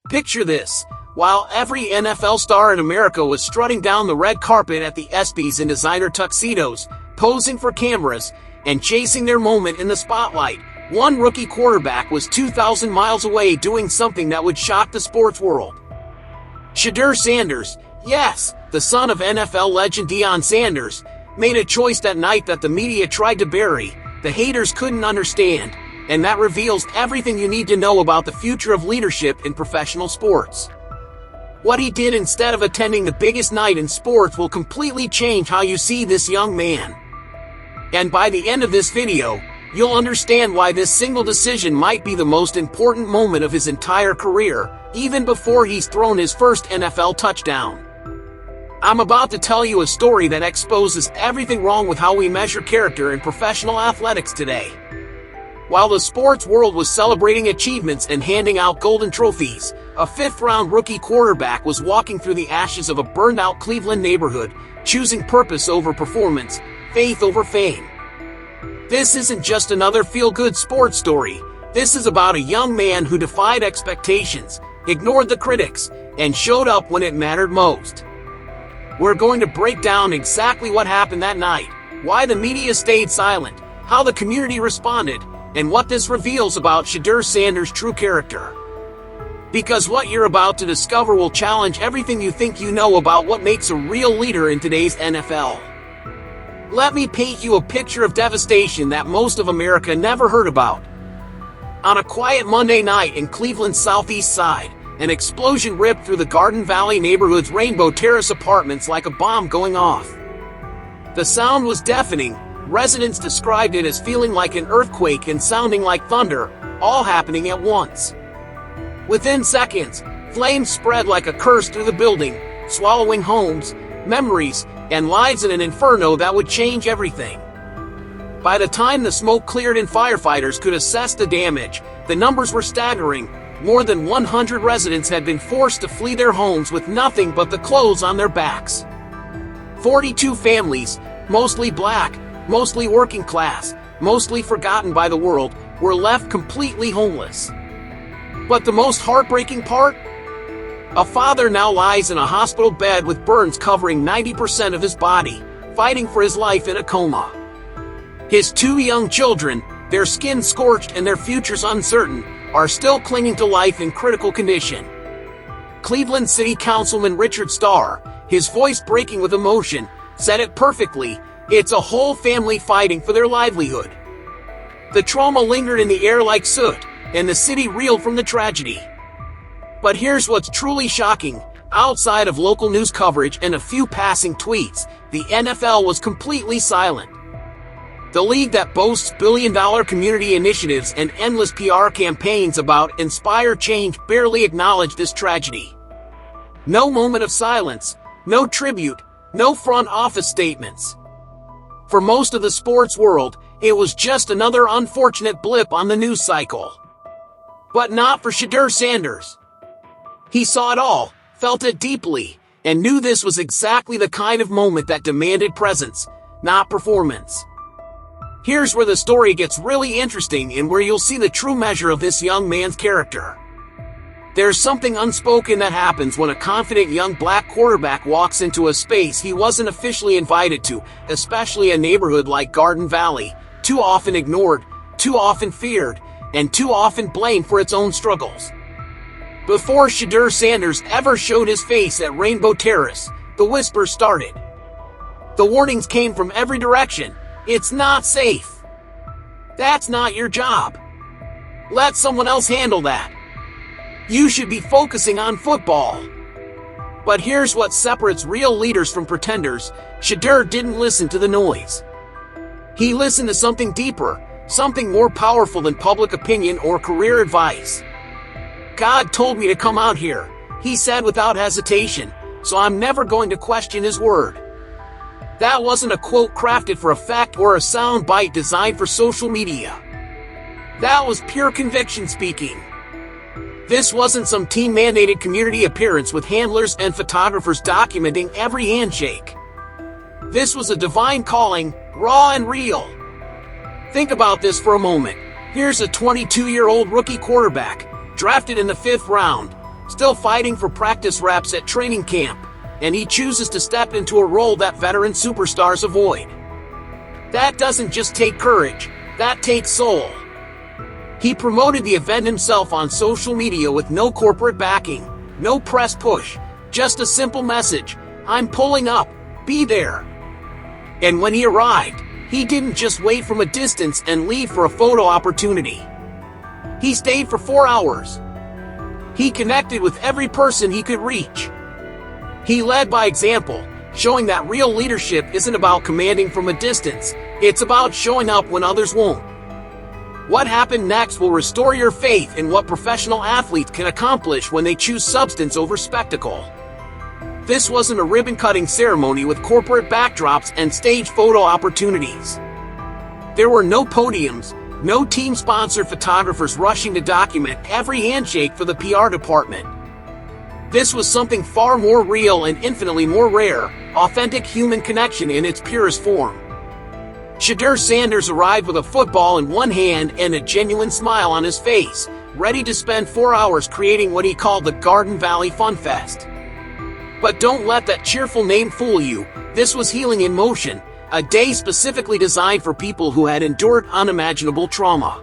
Picture this. While every NFL star in America was strutting down the red carpet at the ESPYs in designer tuxedos, posing for cameras, and chasing their moment in the spotlight, one rookie quarterback was 2,000 miles away doing something that would shock the sports world. Shedeur Sanders, yes, the son of NFL legend Deion Sanders, made a choice that night that the media tried to bury, the haters couldn't understand, and that reveals everything you need to know about the future of leadership in professional sports. What he did instead of attending the biggest night in sports will completely change how you see this young man. And by the end of this video, you'll understand why this single decision might be the most important moment of his entire career, even before he's thrown his first NFL touchdown. I'm about to tell you a story that exposes everything wrong with how we measure character in professional athletics today. While the sports world was celebrating achievements and handing out golden trophies, a fifth-round rookie quarterback was walking through the ashes of a burned-out Cleveland neighborhood, choosing purpose over performance, faith over fame. This isn't just another feel-good sports story. This is about a young man who defied expectations, ignored the critics, and showed up when it mattered most. We're going to break down exactly what happened that night, why the media stayed silent, how the community responded, and what this reveals about Shedeur Sanders' true character. Because what you're about to discover will challenge everything you think you know about what makes a real leader in today's NFL. Let me paint you a picture of devastation that most of America never heard about. On a quiet Monday night in Cleveland's southeast side, an explosion ripped through the Garden Valley neighborhood's Rainbow Terrace apartments like a bomb going off. The sound was deafening. Residents described it as feeling like an earthquake and sounding like thunder, all happening at once. Within seconds, flames spread like a curse through the building, swallowing homes, memories, and lives in an inferno that would change everything. By the time the smoke cleared and firefighters could assess the damage, the numbers were staggering. More than 100 residents had been forced to flee their homes with nothing but the clothes on their backs. 42 families, mostly black, mostly working class, mostly forgotten by the world, were left completely homeless. But the most heartbreaking part? A father now lies in a hospital bed with burns covering 90% of his body, fighting for his life in a coma. His two young children, their skin scorched and their futures uncertain, are still clinging to life in critical condition. Cleveland City Councilman Richard Starr, his voice breaking with emotion, said it perfectly: it's a whole family fighting for their livelihood. The trauma lingered in the air like soot, and the city reeled from the tragedy. But here's what's truly shocking. Outside of local news coverage and a few passing tweets, the NFL was completely silent. The league that boasts billion-dollar community initiatives and endless PR campaigns about inspire change barely acknowledged this tragedy. No moment of silence, no tribute, no front office statements. For most of the sports world, it was just another unfortunate blip on the news cycle. But not for Shedeur Sanders. He saw it all, felt it deeply, and knew this was exactly the kind of moment that demanded presence, not performance. Here's where the story gets really interesting and where you'll see the true measure of this young man's character. There's something unspoken that happens when a confident young black quarterback walks into a space he wasn't officially invited to, especially a neighborhood like Garden Valley, too often ignored, too often feared, and too often blamed for its own struggles. Before Shedeur Sanders ever showed his face at Rainbow Terrace, the whispers started. The warnings came from every direction. It's not safe. That's not your job. Let someone else handle that. You should be focusing on football. But here's what separates real leaders from pretenders. Shedeur didn't listen to the noise. He listened to something deeper, something more powerful than public opinion or career advice. God told me to come out here, he said without hesitation, so I'm never going to question his word. That wasn't a quote crafted for effect or a sound bite designed for social media. That was pure conviction speaking. This wasn't some team-mandated community appearance with handlers and photographers documenting every handshake. This was a divine calling, raw and real. Think about this for a moment. Here's a 22-year-old rookie quarterback, drafted in the 5th round, still fighting for practice reps at training camp, and he chooses to step into a role that veteran superstars avoid. That doesn't just take courage, that takes soul. He promoted the event himself on social media with no corporate backing, no press push, just a simple message: "I'm pulling up, be there." And when he arrived, he didn't just wait from a distance and leave for a photo opportunity. He stayed for 4 hours. He connected with every person he could reach. He led by example, showing that real leadership isn't about commanding from a distance, it's about showing up when others won't. What happened next will restore your faith in what professional athletes can accomplish when they choose substance over spectacle. This wasn't a ribbon-cutting ceremony with corporate backdrops and stage photo opportunities. There were no podiums, no team-sponsored photographers rushing to document every handshake for the PR department. This was something far more real and infinitely more rare: authentic human connection in its purest form. Shedeur Sanders arrived with a football in one hand and a genuine smile on his face, ready to spend 4 hours creating what he called the Garden Valley Fun Fest. But don't let that cheerful name fool you. This was healing in motion, a day specifically designed for people who had endured unimaginable trauma.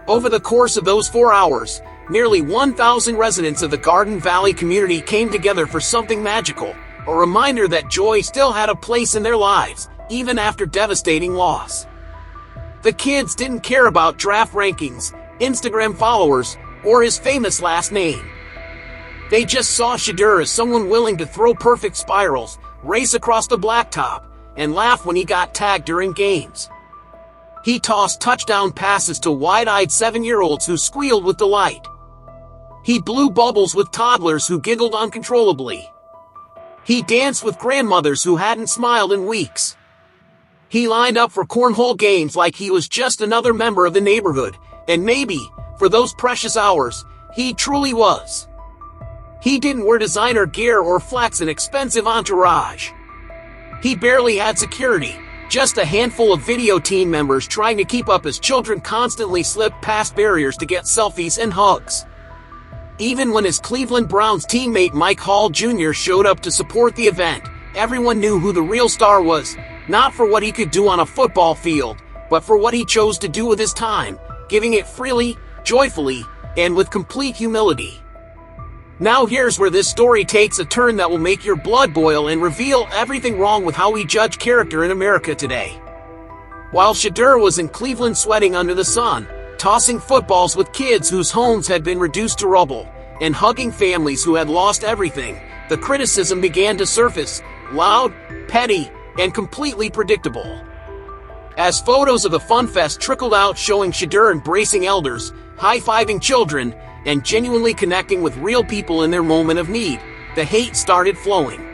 Over the course of those 4 hours, nearly 1,000 residents of the Garden Valley community came together for something magical, a reminder that joy still had a place in their lives, even after devastating loss. The kids didn't care about draft rankings, Instagram followers, or his famous last name. They just saw Shedeur as someone willing to throw perfect spirals, race across the blacktop, and laugh when he got tagged during games. He tossed touchdown passes to wide-eyed 7-year-olds who squealed with delight. He blew bubbles with toddlers who giggled uncontrollably. He danced with grandmothers who hadn't smiled in weeks. He lined up for cornhole games like he was just another member of the neighborhood, and maybe, for those precious hours, he truly was. He didn't wear designer gear or flex an expensive entourage. He barely had security, just a handful of video team members trying to keep up as children constantly slipped past barriers to get selfies and hugs. Even when his Cleveland Browns teammate Mike Hall Jr. showed up to support the event, everyone knew who the real star was, not for what he could do on a football field, but for what he chose to do with his time, giving it freely, joyfully, and with complete humility. Now here's where this story takes a turn that will make your blood boil and reveal everything wrong with how we judge character in America today. While Shedeur was in Cleveland sweating under the sun, tossing footballs with kids whose homes had been reduced to rubble, and hugging families who had lost everything, the criticism began to surface, loud, petty, and completely predictable. As photos of the Fun Fest trickled out showing Shedeur embracing elders, high-fiving children, and genuinely connecting with real people in their moment of need, the hate started flowing.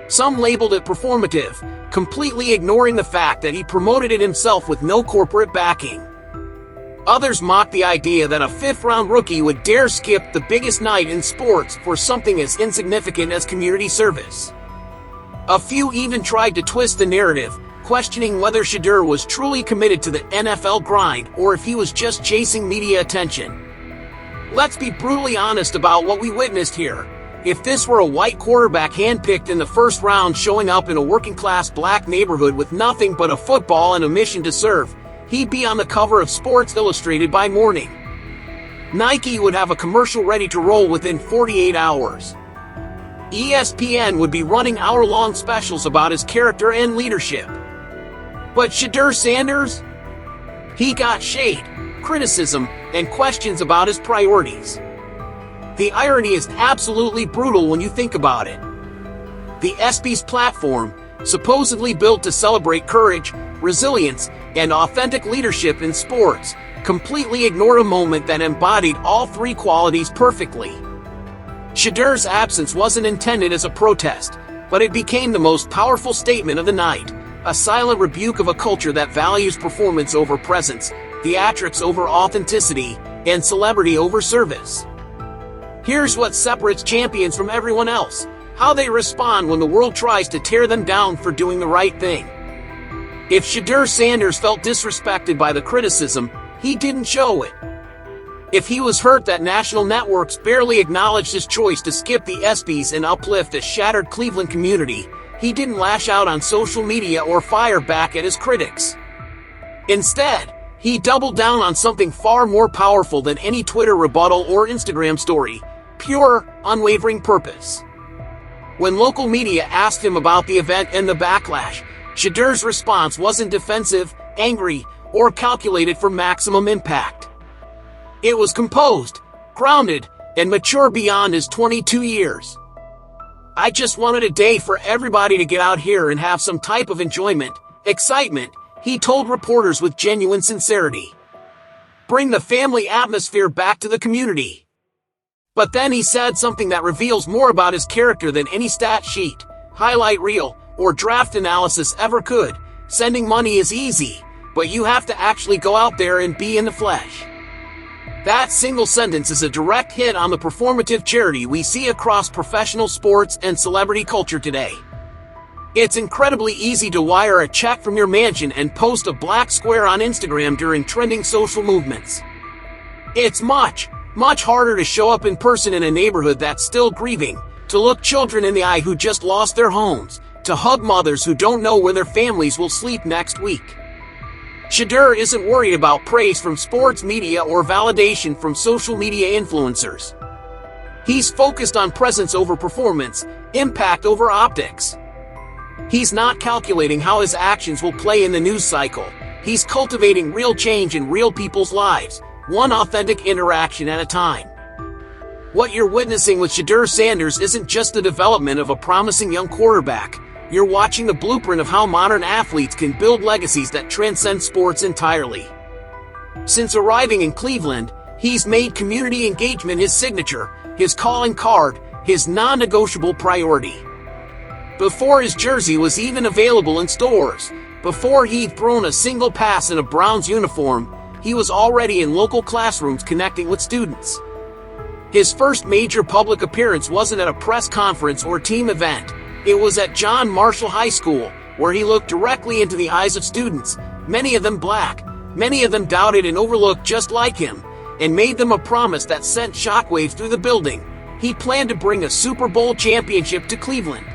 Some labeled it performative, completely ignoring the fact that he promoted it himself with no corporate backing. Others mocked the idea that a fifth-round rookie would dare skip the biggest night in sports for something as insignificant as community service. A few even tried to twist the narrative, questioning whether Shedeur was truly committed to the NFL grind or if he was just chasing media attention. Let's be brutally honest about what we witnessed here. If this were a white quarterback handpicked in the first round showing up in a working-class black neighborhood with nothing but a football and a mission to serve, he'd be on the cover of Sports Illustrated by morning. Nike would have a commercial ready to roll within 48 hours. ESPN would be running hour-long specials about his character and leadership. But Shedeur Sanders? He got shade, criticism, and questions about his priorities. The irony is absolutely brutal when you think about it. The ESPYs platform, supposedly built to celebrate courage, resilience, and authentic leadership in sports, completely ignored a moment that embodied all three qualities perfectly. Shedeur's absence wasn't intended as a protest, but it became the most powerful statement of the night, a silent rebuke of a culture that values performance over presence, theatrics over authenticity, and celebrity over service. Here's what separates champions from everyone else: how they respond when the world tries to tear them down for doing the right thing. If Shedeur Sanders felt disrespected by the criticism, he didn't show it. If he was hurt that national networks barely acknowledged his choice to skip the ESPYs and uplift a shattered Cleveland community, he didn't lash out on social media or fire back at his critics. Instead, he doubled down on something far more powerful than any Twitter rebuttal or Instagram story: pure, unwavering purpose. When local media asked him about the event and the backlash, Shedeur's response wasn't defensive, angry, or calculated for maximum impact. It was composed, grounded, and mature beyond his 22 years. "I just wanted a day for everybody to get out here and have some type of enjoyment, excitement," he told reporters with genuine sincerity. "Bring the family atmosphere back to the community." But then he said something that reveals more about his character than any stat sheet, highlight reel, or draft analysis ever could. "Sending money is easy, but you have to actually go out there and be in the flesh." That single sentence is a direct hit on the performative charity we see across professional sports and celebrity culture today. It's incredibly easy to wire a check from your mansion and post a black square on Instagram during trending social movements. It's much harder to show up in person in a neighborhood that's still grieving, to look children in the eye who just lost their homes, to hug mothers who don't know where their families will sleep next week. Shedeur isn't worried about praise from sports media or validation from social media influencers. He's focused on presence over performance, impact over optics. He's not calculating how his actions will play in the news cycle. He's cultivating real change in real people's lives, one authentic interaction at a time. What you're witnessing with Shedeur Sanders isn't just the development of a promising young quarterback. You're watching the blueprint of how modern athletes can build legacies that transcend sports entirely. Since arriving in Cleveland, he's made community engagement his signature, his calling card, his non-negotiable priority. Before his jersey was even available in stores, before he'd thrown a single pass in a Browns uniform, he was already in local classrooms connecting with students. His first major public appearance wasn't at a press conference or team event. It was at John Marshall High School, where he looked directly into the eyes of students, many of them black, many of them doubted and overlooked just like him, and made them a promise that sent shockwaves through the building. He planned to bring a Super Bowl championship to Cleveland.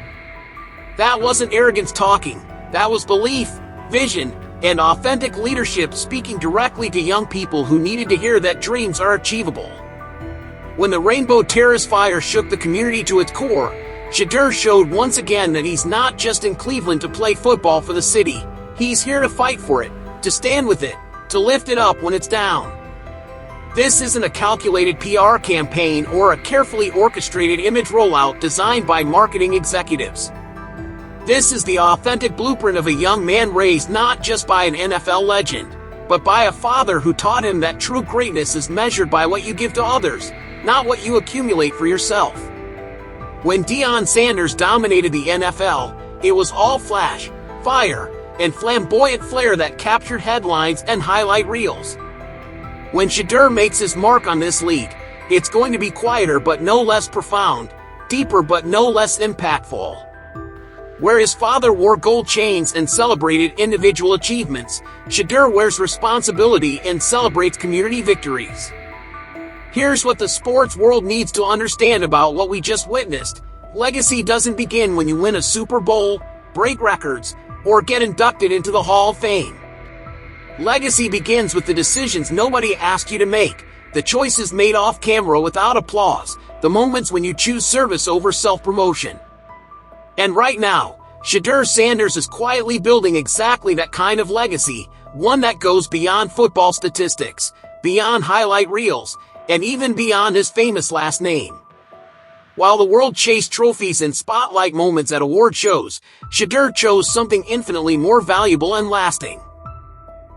That wasn't arrogance talking. That was belief, vision, and authentic leadership speaking directly to young people who needed to hear that dreams are achievable. When the Rainbow Terrace fire shook the community to its core, Shedeur showed once again that he's not just in Cleveland to play football for the city. He's here to fight for it, to stand with it, to lift it up when it's down. This isn't a calculated PR campaign or a carefully orchestrated image rollout designed by marketing executives. This is the authentic blueprint of a young man raised not just by an NFL legend, but by a father who taught him that true greatness is measured by what you give to others, not what you accumulate for yourself. When Deion Sanders dominated the NFL, it was all flash, fire, and flamboyant flair that captured headlines and highlight reels. When Shedeur makes his mark on this league, it's going to be quieter but no less profound, deeper but no less impactful. Where his father wore gold chains and celebrated individual achievements, Shedeur wears responsibility and celebrates community victories. Here's what the sports world needs to understand about what we just witnessed. Legacy doesn't begin when you win a Super Bowl, break records, or get inducted into the Hall of Fame. Legacy begins with the decisions nobody asked you to make, the choices made off camera without applause, the moments when you choose service over self-promotion. And right now, Shedeur Sanders is quietly building exactly that kind of legacy, one that goes beyond football statistics, beyond highlight reels, and even beyond his famous last name. While the world chased trophies and spotlight moments at award shows, Shedeur chose something infinitely more valuable and lasting.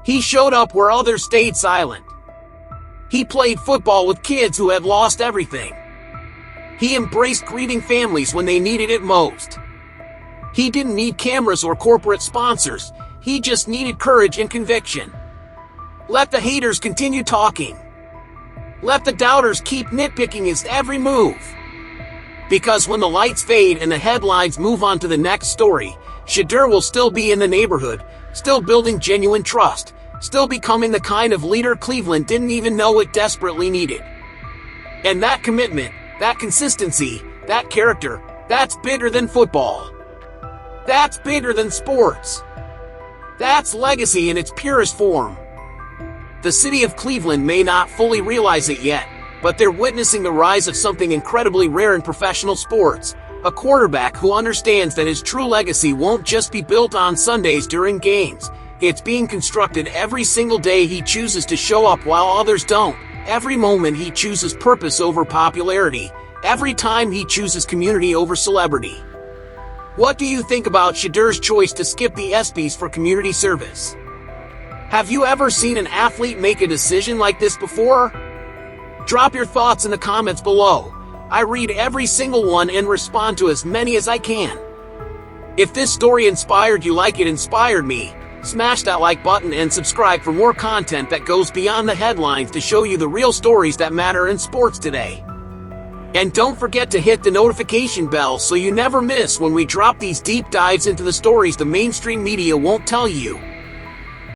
He showed up where others stayed silent. He played football with kids who had lost everything. He embraced grieving families when they needed it most. He didn't need cameras or corporate sponsors. He just needed courage and conviction. Let the haters continue talking. Let the doubters keep nitpicking his every move. Because when the lights fade and the headlines move on to the next story, Shedeur will still be in the neighborhood, still building genuine trust, still becoming the kind of leader Cleveland didn't even know it desperately needed. And that commitment, that consistency, that character, that's bigger than football. That's bigger than sports. That's legacy in its purest form. The city of Cleveland may not fully realize it yet, but they're witnessing the rise of something incredibly rare in professional sports. A quarterback who understands that his true legacy won't just be built on Sundays during games. It's being constructed every single day he chooses to show up while others don't. Every moment he chooses purpose over popularity. Every time he chooses community over celebrity. What do you think about Shedeur's choice to skip the ESPYs for community service? Have you ever seen an athlete make a decision like this before? Drop your thoughts in the comments below. I read every single one and respond to as many as I can. If this story inspired you like it inspired me, smash that like button and subscribe for more content that goes beyond the headlines to show you the real stories that matter in sports today. And don't forget to hit the notification bell so you never miss when we drop these deep dives into the stories the mainstream media won't tell you.